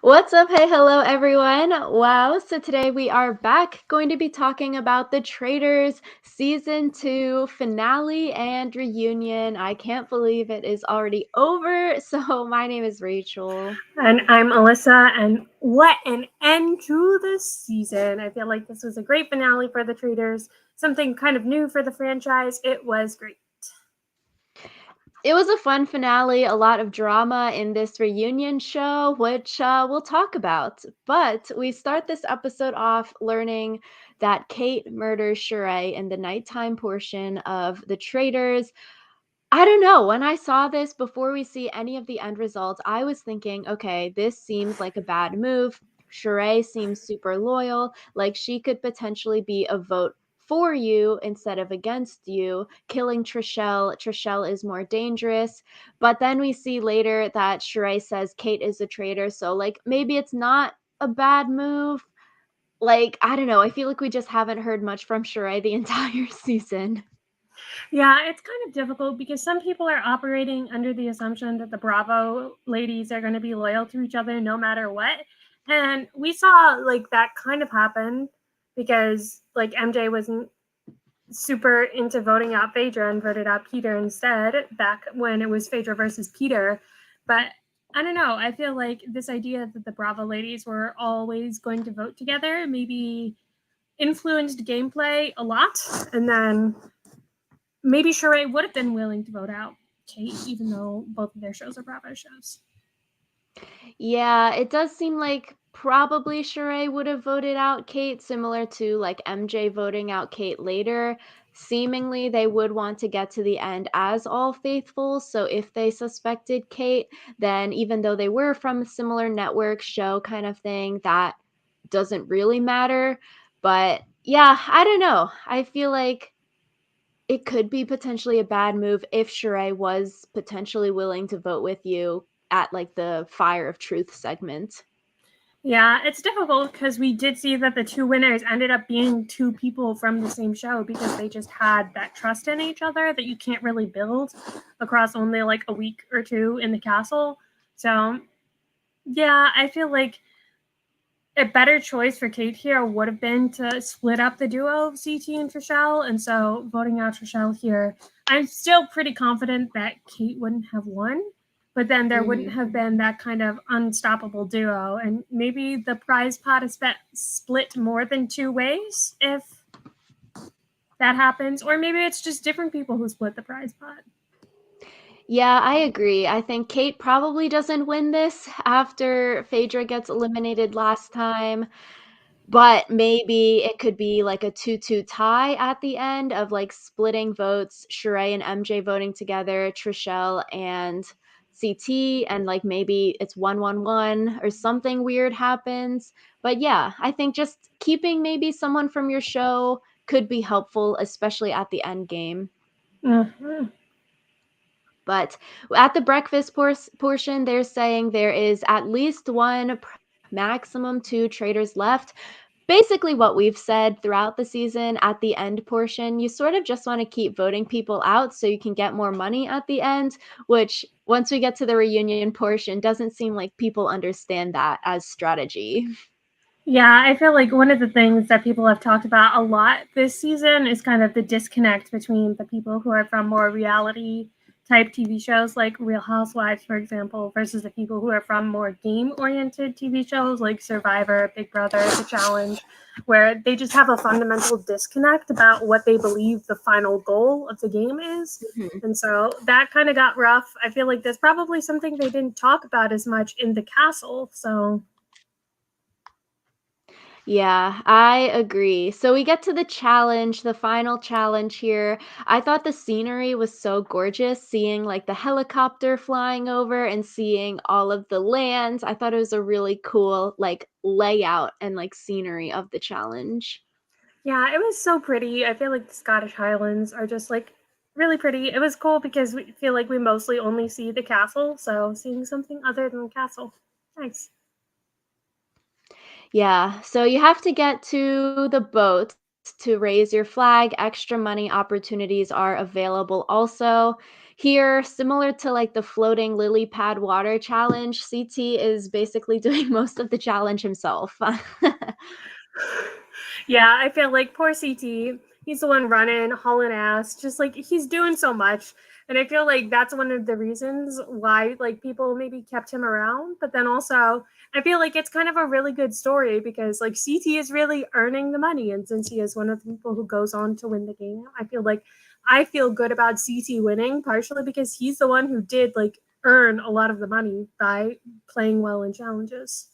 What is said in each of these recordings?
What's up? Hey, hello everyone. Wow, so today we are back going to be talking about the Traitors season 2 finale and reunion. I can't believe it is already over. So, my name is Rachel. And I'm Alyssa, and what an end to the season. I feel like this was a great finale for the Traitors, something kind of new for the franchise. It was great. It was a fun finale, a lot of drama in this reunion show, which we'll talk about. But we start this episode off learning that Kate murders Sheree in the nighttime portion of The Traitors. I don't know. When I saw this before we see any of the end results, I was thinking, okay, this seems like a bad move. Sheree seems super loyal, like she could potentially be a vote for you instead of against you. Killing Trishelle is more dangerous. But then we see later that Sheree says Kate is a traitor, so like maybe it's not a bad move. Like, I don't know. I feel like we just haven't heard much from Sheree the entire season. Yeah, it's kind of difficult because some people are operating under the assumption that the Bravo ladies are going to be loyal to each other no matter what. And we saw like that kind of happen because like MJ wasn't super into voting out Phaedra and voted out Peter instead back when it was Phaedra versus Peter. But I don't know. I feel like this idea that the Bravo ladies were always going to vote together maybe influenced gameplay a lot. And then maybe Sheree would have been willing to vote out Kate, even though both of their shows are Bravo shows. Yeah, it does seem like probably Sheree would have voted out Kate, similar to like MJ voting out Kate later. Seemingly, they would want to get to the end as all faithful. So if they suspected Kate, then even though they were from a similar network show kind of thing, that doesn't really matter. But yeah, I don't know. I feel like it could be potentially a bad move if Sheree was potentially willing to vote with you at like the Fire of Truth segment. Yeah, it's difficult because we did see that the two winners ended up being two people from the same show because they just had that trust in each other that you can't really build across only like a week or two in the castle. So, yeah, I feel like a better choice for Kate here would have been to split up the duo of CT and Trishelle. And so voting out Trishelle here, I'm still pretty confident that Kate wouldn't have won, but then there wouldn't Mhm. have been that kind of unstoppable duo. And maybe the prize pot is split more than two ways if that happens. Or maybe it's just different people who split the prize pot. Yeah, I agree. I think Kate probably doesn't win this after Phaedra gets eliminated last time, but maybe it could be like a 2-2 tie at the end of like splitting votes, Sheree and MJ voting together, Trishelle and CT, and like maybe it's 1-1-1 or something weird happens. But yeah, I think just keeping maybe someone from your show could be helpful, especially at the end game. Mm-hmm. But at the breakfast portion, they're saying there is at least one, maximum two traders left. Basically, what we've said throughout the season at the end portion, you sort of just want to keep voting people out so you can get more money at the end, which once we get to the reunion portion, doesn't seem like people understand that as strategy. Yeah, I feel like one of the things that people have talked about a lot this season is kind of the disconnect between the people who are from more reality type TV shows like Real Housewives, for example, versus the people who are from more game oriented TV shows like Survivor, Big Brother, The Challenge, where they just have a fundamental disconnect about what they believe the final goal of the game is. Mhm. And so that kind of got rough. I feel like there's probably something they didn't talk about as much in the castle. So Yeah, I agree. So we get to the challenge, the final challenge here. I thought the scenery was so gorgeous, seeing like the helicopter flying over and seeing all of the lands. I thought it was a really cool like layout and like scenery of the challenge. yeah, it was so pretty. I feel like the Scottish Highlands are just like really pretty. It was cool because we feel like we mostly only see the castle, so seeing something other than the castle. Nice. Yeah, so you have to get to the boats to raise your flag. Extra money opportunities are available also. Here, similar to like the floating lily pad water challenge, CT is basically doing most of the challenge himself. Yeah, I feel like poor CT. He's the one running, hauling ass, just like he's doing so much. And I feel like that's one of the reasons why like people maybe kept him around. But then also I feel like it's kind of a really good story because like CT is really earning the money. And since he is one of the people who goes on to win the game, I feel good about CT winning, partially because he's the one who did like earn a lot of the money by playing well in challenges.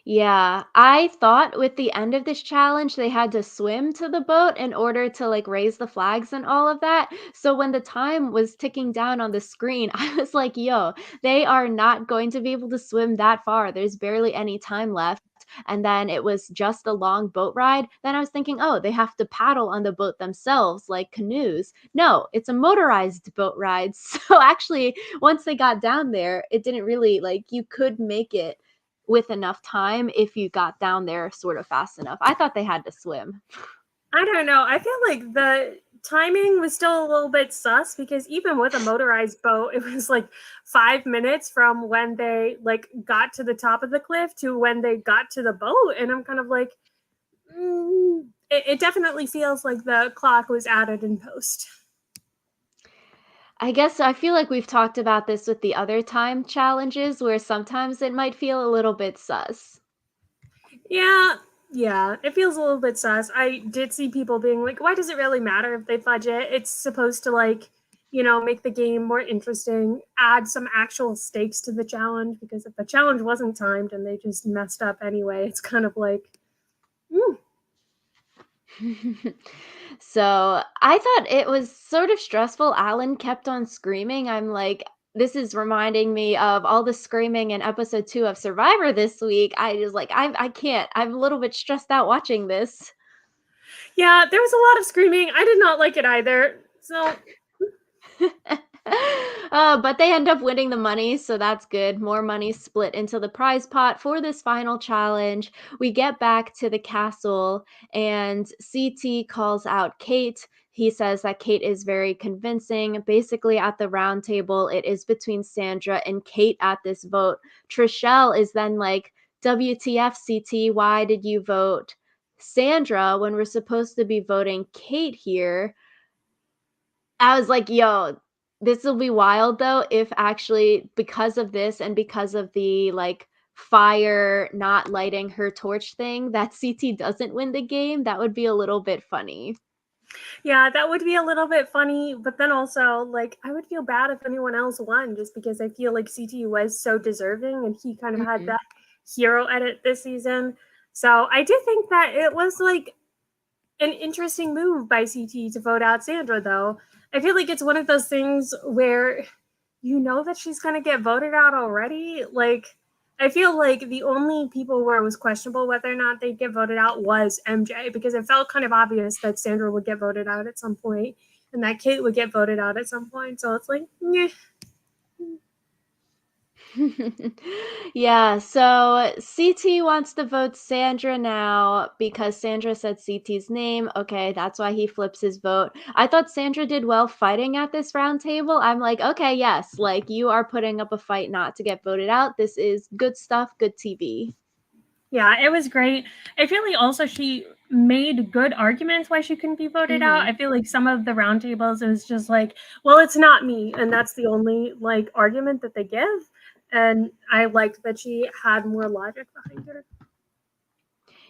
Yeah, I thought with the end of this challenge, they had to swim to the boat in order to like raise the flags and all of that. So when the time was ticking down on the screen, I was like, yo, they are not going to be able to swim that far. There's barely any time left. And then it was just a long boat ride. Then I was thinking, oh, they have to paddle on the boat themselves like canoes. No, it's a motorized boat ride. So actually, once they got down there, it didn't really like you could make it with enough time if you got down there sort of fast enough. I thought they had to swim. I don't know. I feel like the timing was still a little bit sus because even with a motorized boat, it was like 5 minutes from when they like got to the top of the cliff to when they got to the boat, and I'm kind of like, it definitely feels like the clock was added in post. I guess I feel like we've talked about this with the other time challenges where sometimes it might feel a little bit sus. Yeah, yeah, it feels a little bit sus. I did see people being like, why does it really matter if they fudge it? It's supposed to like, make the game more interesting, add some actual stakes to the challenge because if the challenge wasn't timed and they just messed up anyway, it's kind of like, mm. So I thought it was sort of stressful. Alan kept on screaming. I'm like, this is reminding me of all the screaming in episode 2 of Survivor this week. I just like, I can't. I'm a little bit stressed out watching this. Yeah, there was a lot of screaming. I did not like it either. So But they end up winning the money, so that's good. More money split into the prize pot for this final challenge. We get back to the castle, and CT calls out Kate. He says that Kate is very convincing. Basically, at the round table, it is between Sandra and Kate at this vote. Trishelle is then like, WTF, CT, why did you vote Sandra when we're supposed to be voting Kate here? I was like, "Yo, this will be wild though if actually because of this and because of the, like, fire not lighting her torch thing that CT doesn't win the game, that would be a little bit funny." yeah, that would be a little bit funny, but then also like I would feel bad if anyone else won just because I feel like CT was so deserving and he kind of had Mhm. that hero edit this season. So I do think that it was like an interesting move by CT to vote out Sandra, though. I feel like it's one of those things where you know that she's going to get voted out already. Like, I feel like the only people where it was questionable whether or not they'd get voted out was MJ because it felt kind of obvious that Sandra would get voted out at some point and that Kate would get voted out at some point. So it's like, yeah. Yeah, so CT wants to vote Sandra now because Sandra said CT's name. Okay, that's why he flips his vote. I thought Sandra did well fighting at this round table. I'm like, okay, yes, like you are putting up a fight not to get voted out. This is good stuff, good TV. Yeah, it was great. I feel like also she made good arguments why she couldn't be voted out. I Mhm. feel like some of the roundtables it was just like, well, it's not me, and that's the only like argument that they give. And I liked that she had more logic behind her.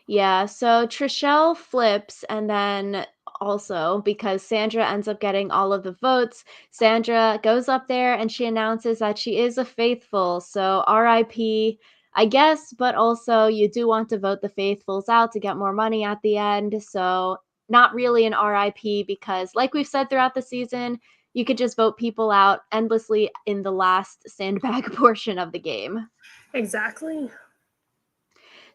Yeah, so Trishelle flips, and then also because Sandra ends up getting all of the votes, Sandra goes up there and she announces that she is a faithful. So RIP, I guess, but also you do want to vote the faithfuls out to get more money at the end. So not really an RIP because, like we've said throughout the season, you could just vote people out endlessly in the last sandbag portion of the game. Exactly.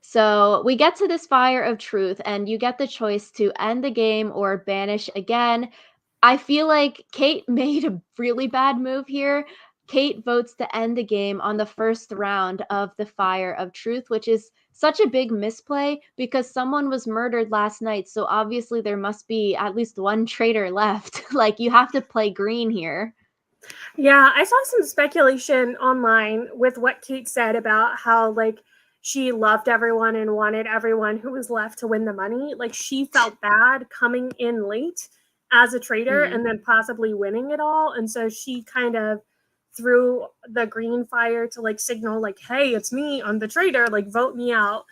So we get to this fire of truth, and you get the choice to end the game or banish again. I feel like Kate made a really bad move here. Kate votes to end the game on the first round of the Fire of Truth, which is such a big misplay because someone was murdered last night. So obviously there must be at least one traitor left. Like, you have to play green here. Yeah, I saw some speculation online with what Kate said about how like she loved everyone and wanted everyone who was left to win the money. Like she felt bad coming in late as a traitor Mm. and then possibly winning it all. And so she kind of threw the green fire to like signal like, hey, it's me, I'm the traitor, like vote me out.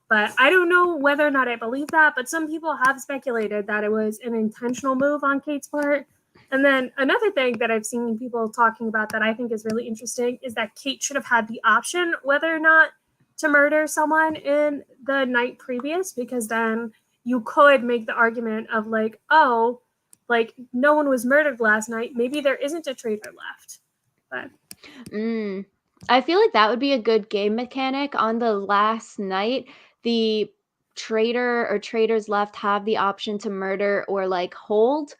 But I don't know whether or not I believe that, but some people have speculated that it was an intentional move on Kate's part. And then another thing that I've seen people talking about that I think is really interesting is that Kate should have had the option whether or not to murder someone in the night previous, because then you could make the argument of like, oh, like no one was murdered last night. Maybe there isn't a traitor left. But I feel like that would be a good game mechanic on the last night. The traitor or traitors left have the option to murder or like hold.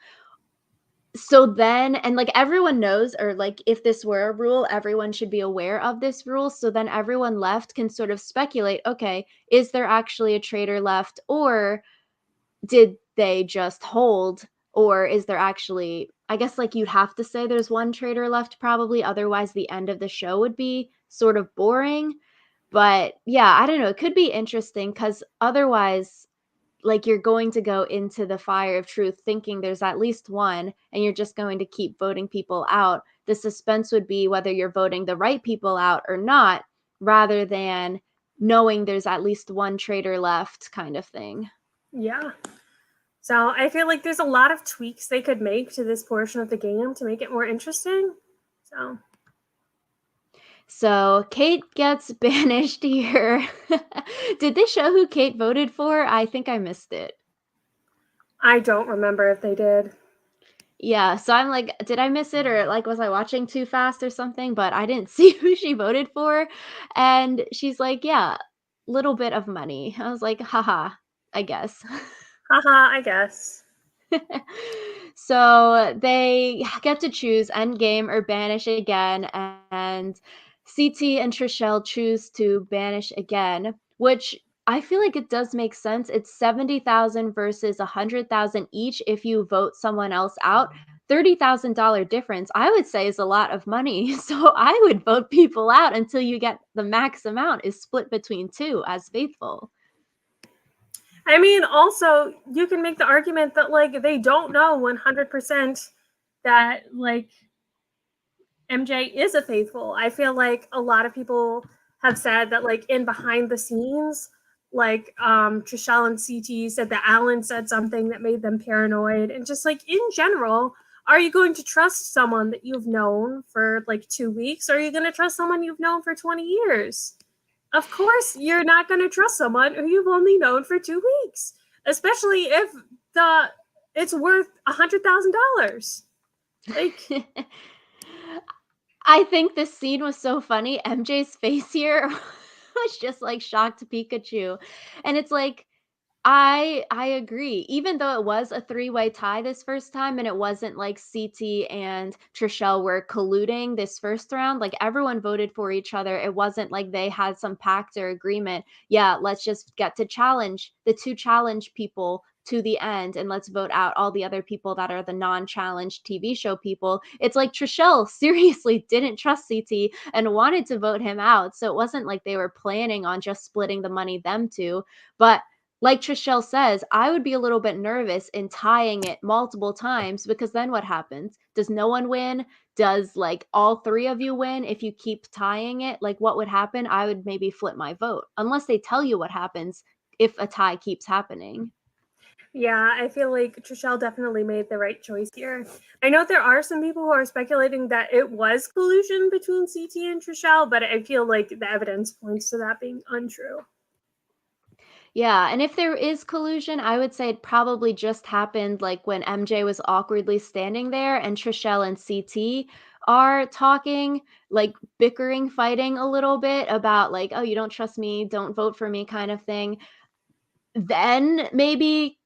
So then, and like everyone knows, or like if this were a rule, everyone should be aware of this rule. So then everyone left can sort of speculate, okay, is there actually a traitor left, or did they just hold, or is there actually, I guess like you'd have to say there's one traitor left probably, otherwise the end of the show would be sort of boring. But yeah, I don't know, it could be interesting because otherwise, like, you're going to go into the Fire of Truth thinking there's at least one, and you're just going to keep voting people out. The suspense would be whether you're voting the right people out or not, rather than knowing there's at least one traitor left kind of thing. yeah. So I feel like there's a lot of tweaks they could make to this portion of the game to make it more interesting. So So Kate gets banished here. Did they show who Kate voted for? I think I missed it. I don't remember if they did. Yeah, so I'm like, did I miss it, or like was I watching too fast or something? But I didn't see who she voted for. And she's like, yeah, little bit of money. I was like, haha, I guess. Haha, I guess. So they get to choose endgame or banish again, and CT and Trishelle choose to banish again, which I feel like it does make sense. It's 70,000 versus 100,000 each if you vote someone else out. $30,000 difference, I would say, is a lot of money. So I would vote people out until you get the max amount is split between two as faithful. I mean, also, you can make the argument that, like, they don't know 100% that, like, MJ is a faithful. I feel like a lot of people have said that, like, in behind the scenes, like, Trishelle and CT said that Alan said something that made them paranoid. And just, like, in general, are you going to trust someone that you've known for, like, 2 weeks? Or are you going to trust someone you've known for 20 years? Of course, you're not going to trust someone who you've only known for 2 weeks, especially if it's worth $100,000. Like, I think this scene was so funny. MJ's face here was just like shocked Pikachu. And it's like, I agree. Even though it was a three-way tie this first time and it wasn't like CT and Trishelle were colluding this first round, like everyone voted for each other. It wasn't like they had some pact or agreement. Yeah, let's just get to challenge the two challenge people to the end and let's vote out all the other people that are the non-challenged TV show people. It's like Trishelle seriously didn't trust CT and wanted to vote him out. So it wasn't like they were planning on just splitting the money them two. But like Trishelle says, I would be a little bit nervous in tying it multiple times because then what happens? Does no one win? Does like all three of you win if you keep tying it? Like what would happen? I would maybe flip my vote unless they tell you what happens if a tie keeps happening. yeah, I feel like Trishelle definitely made the right choice here. I know there are some people who are speculating that it was collusion between CT and Trishelle, but I feel like the evidence points to that being untrue. Yeah, and if there is collusion, I would say it probably just happened like when MJ was awkwardly standing there and Trishelle and CT are talking, like bickering, fighting a little bit about like, oh, you don't trust me, don't vote for me kind of thing. Then maybe,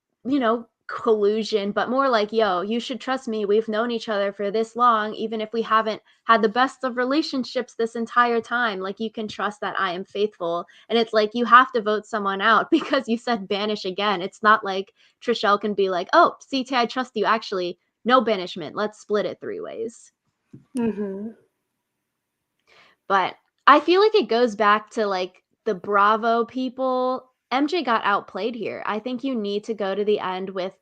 collusion, but more like, yo, you should trust me. We've known each other for this long, even if we haven't had the best of relationships this entire time. Like, you can trust that I am faithful. And it's like, you have to vote someone out because you said banish again. It's not like Trishelle can be like, oh, CT, I trust you. Actually, no banishment. Let's split it 3 ways. Mm-hmm. But I feel like it goes back to, like, the Bravo people. MJ got outplayed here. I think you need to go to the end with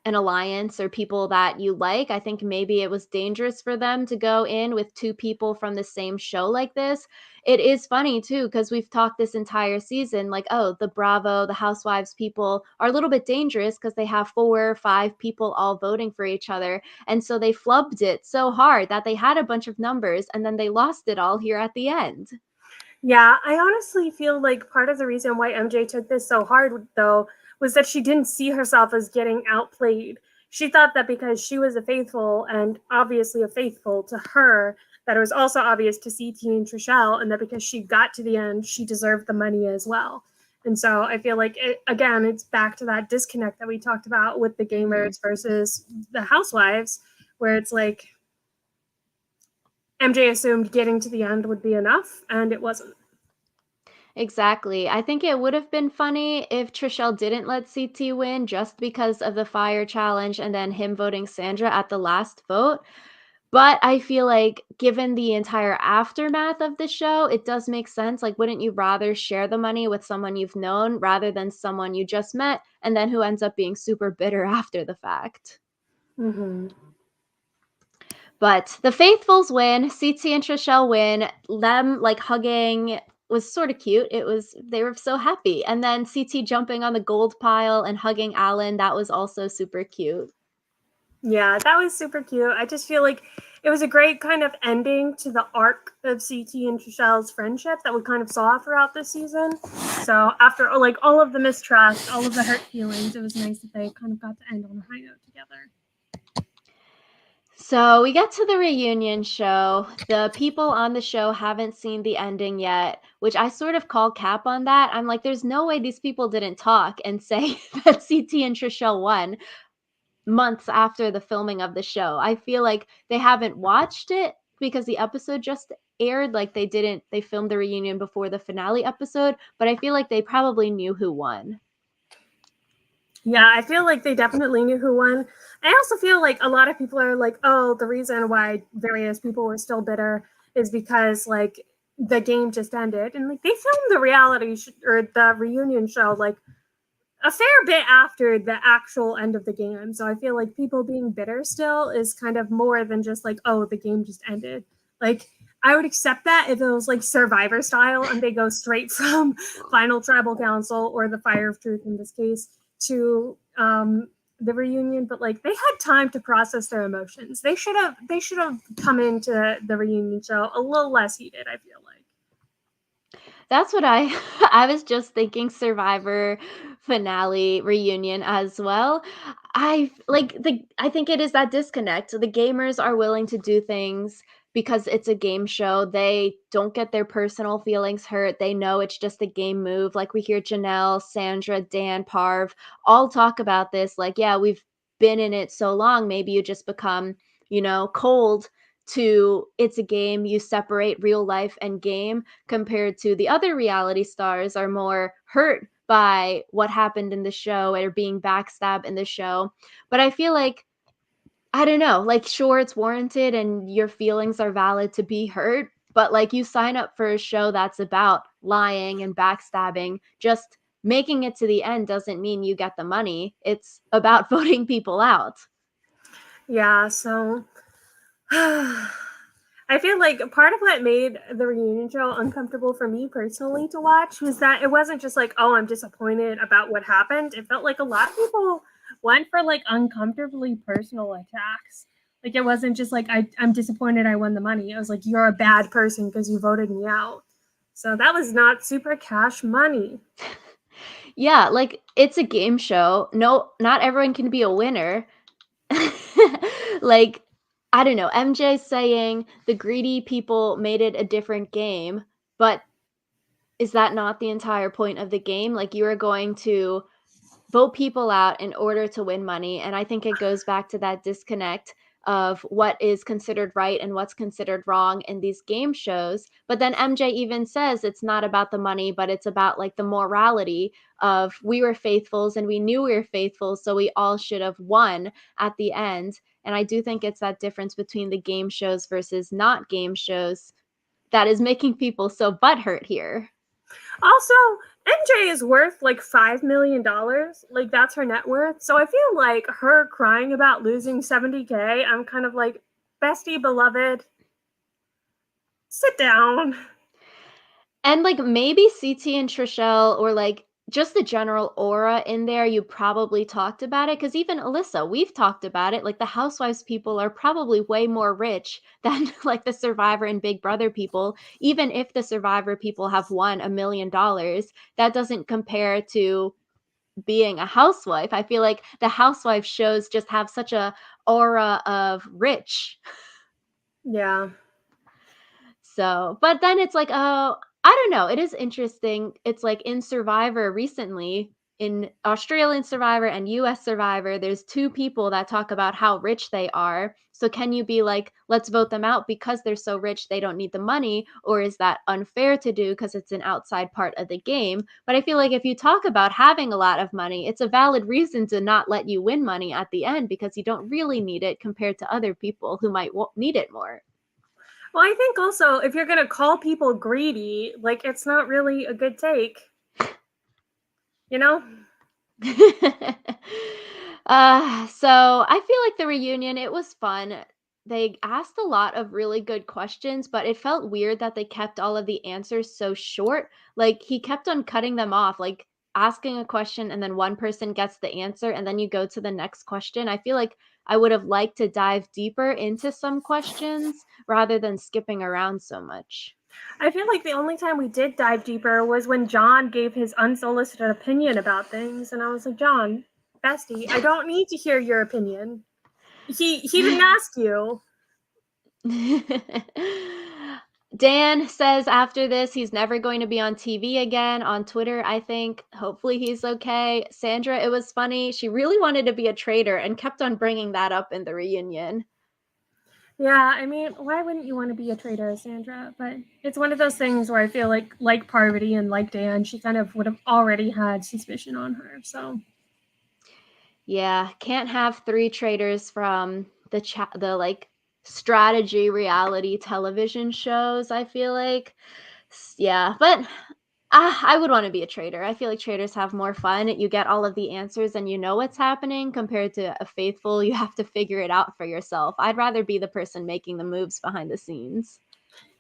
an alliance or people that you like. I think maybe it was dangerous for them to go in with 2 people from the same show like this. It is funny too, because we've talked this entire season, like, oh, the Bravo, the Housewives people are a little bit dangerous because they have 4 or 5 people all voting for each other. And so they flubbed it so hard that they had a bunch of numbers and then they lost it all here at the end. Yeah, I honestly feel like part of the reason why MJ took this so hard, though, was that she didn't see herself as getting outplayed. She thought that because she was a faithful and obviously a faithful to her, that it was also obvious to CT and Trishelle, and that because she got to the end, she deserved the money as well. And so I feel like, again, it's back to that disconnect that we talked about with the gamers versus the housewives, where it's like MJ assumed getting to the end would be enough, and it wasn't. Exactly. I think it would have been funny if Trishelle didn't let CT win just because of the fire challenge and then him voting Sandra at the last vote. But I feel like given the entire aftermath of the show, it does make sense. Like, wouldn't you rather share the money with someone you've known rather than someone you just met and then who ends up being super bitter after the fact? Mm-hmm. But the faithfuls win, CT and Trishelle win. Them, like, hugging was sorta cute. They were so happy, and then CT jumping on the gold pile and hugging Alan, that was also super cute. Yeah, that was super cute. I just feel like it was a great kind of ending to the arc of CT and Trishelle's friendship that we kind of saw throughout this season. So after like all of the mistrust, all of the hurt feelings, it was nice that they kind of got to end on a high note together. So we get to the reunion show. The people on the show haven't seen the ending yet, which I sort of call cap on that. I'm like, there's no way these people didn't talk and say that CT and Trishelle won months after the filming of the show. I feel like they haven't watched it because the episode just aired. Like, they filmed the reunion before the finale episode, but I feel like they probably knew who won. Yeah, I feel like they definitely knew who won. I also feel like a lot of people are like, oh, the reason why various people were still bitter is because like the game just ended. And like they filmed the or the reunion show like a fair bit after the actual end of the game. So I feel like people being bitter still is kind of more than just like, oh, the game just ended. Like I would accept that if it was like Survivor style and they go straight from Final Tribal Council or the Fire of Truth in this case to the reunion, but like they had time to process their emotions. They should have come into the reunion show a little less heated, I feel like. That's what I I was just thinking Survivor finale reunion as well. I think it is that disconnect. The gamers are willing to do things because it's a game show. They don't get their personal feelings hurt. They know it's just a game move. Like, we hear Janelle, Sandra, Dan, Parv all talk about this. Like, yeah, we've been in it so long. Maybe you just become, cold to it's a game. You separate real life and game, compared to the other reality stars are more hurt by what happened in the show or being backstabbed in the show. But I feel like, I don't know, like, sure, it's warranted and your feelings are valid to be hurt, but like, you sign up for a show that's about lying and backstabbing. Just making it to the end doesn't mean you get the money. It's about voting people out. Yeah, so I feel like part of what made the reunion show uncomfortable for me personally to watch was that it wasn't just like, oh, I'm disappointed about what happened. It felt like a lot of people went for like uncomfortably personal attacks. Like it wasn't just like I'm disappointed I won the money. It was like you're a bad person because you voted me out. So that was not super cash money. Yeah, like, it's a game show. No, not everyone can be a winner. Like, I don't know, MJ saying the greedy people made it a different game, but is that not the entire point of the game? Like, you are going to vote people out in order to win money. And I think it goes back to that disconnect of what is considered right and what's considered wrong in these game shows. But then MJ even says it's not about the money, but it's about like the morality of we were faithfuls and we knew we were faithful, so we all should have won at the end. And I do think it's that difference between the game shows versus not game shows that is making people so butthurt here. Also, MJ is worth like $5 million. Like that's her net worth. So I feel like her crying about losing 70K, I'm kind of like, bestie beloved, sit down. And like maybe CT and Trishelle or like just the general aura in there, you probably talked about it because even Alyssa, we've talked about it. Like the Housewives people are probably way more rich than like the Survivor and Big Brother people. Even if the Survivor people have won $1 million, that doesn't compare to being a housewife. I feel like the housewife shows just have such a aura of rich. Yeah. So, but then it's like, oh, I don't know. It is interesting. It's like in Survivor recently, in Australian Survivor and US Survivor, there's two people that talk about how rich they are. So, can you be like, let's vote them out because they're so rich, they don't need the money? Or is that unfair to do because it's an outside part of the game? But I feel like if you talk about having a lot of money, it's a valid reason to not let you win money at the end because you don't really need it compared to other people who might need it more. Well, I think also if you're going to call people greedy, like it's not really a good take. You know? So I feel like the reunion, it was fun. They asked a lot of really good questions, but it felt weird that they kept all of the answers so short. Like he kept on cutting them off, like asking a question and then one person gets the answer and then you go to the next question. I feel like I would have liked to dive deeper into some questions rather than skipping around so much. I feel like the only time we did dive deeper was when John gave his unsolicited opinion about things, and I was like, John, bestie, I don't need to hear your opinion. He didn't ask you. Dan says after this he's never going to be on TV again. On Twitter, I think. Hopefully he's okay. Sandra, it was funny. She really wanted to be a traitor and kept on bringing that up in the reunion. Yeah, I mean, why wouldn't you want to be a traitor, Sandra? But it's one of those things where I feel like Parvati and like Dan, she kind of would have already had suspicion on her. So Yeah, can't have three traitors from the like strategy reality television shows, I feel like. Yeah, but I would wanna be a traitor. I feel like traitors have more fun. You get all of the answers and you know what's happening compared to a faithful, you have to figure it out for yourself. I'd rather be the person making the moves behind the scenes.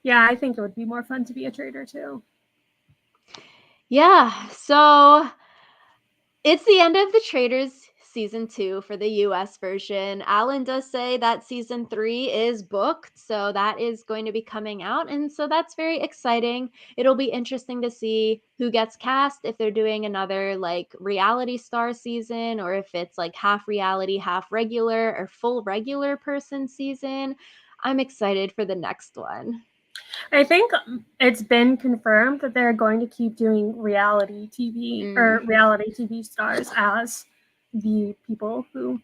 yeah, I think it would be more fun to be a traitor too. Yeah, so it's the end of The Traitors season 2 for the US version. Alan does say that season 3 is booked, so that is going to be coming out, and so that's very exciting. It'll be interesting to see who gets cast, if they're doing another, like, reality star season, or if it's, like, half reality, half regular, or full regular person season. I'm excited for the next one. I think it's been confirmed that they're going to keep doing reality TV or Mm. reality TV stars as the people who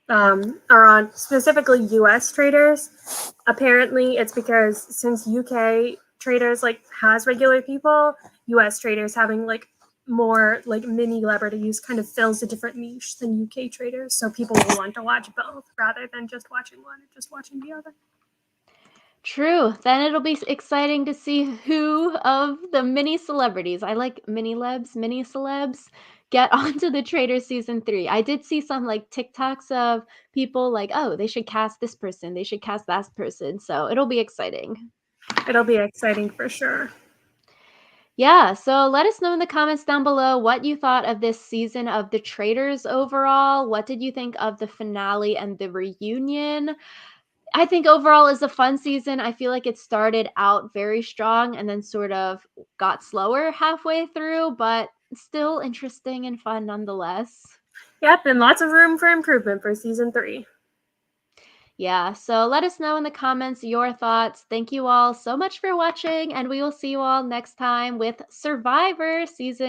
are on specifically US traders. Apparently, it's because since UK traders like has regular people, US traders having like more like mini celebrities kind of fills a different niche than UK traders. So people will want to watch both rather than just watching one or just watching the other. True. Then it'll be exciting to see who of the mini celebrities, I like mini celebs, get onto the Traitors season 3. I did see some like TikToks of people like, oh, they should cast this person, they should cast that person. So it'll be exciting. It'll be exciting for sure. Yeah, so let us know in the comments down below what you thought of this season of The Traitors overall. What did you think of the finale and the reunion? I think overall is a fun season. I feel like it started out very strong and then sort of got slower halfway through, but still interesting and fun nonetheless. Yep, and lots of room for improvement for season 3. Yeah, so let us know in the comments your thoughts. Thank you all so much for watching, and we will see you all next time with Survivor season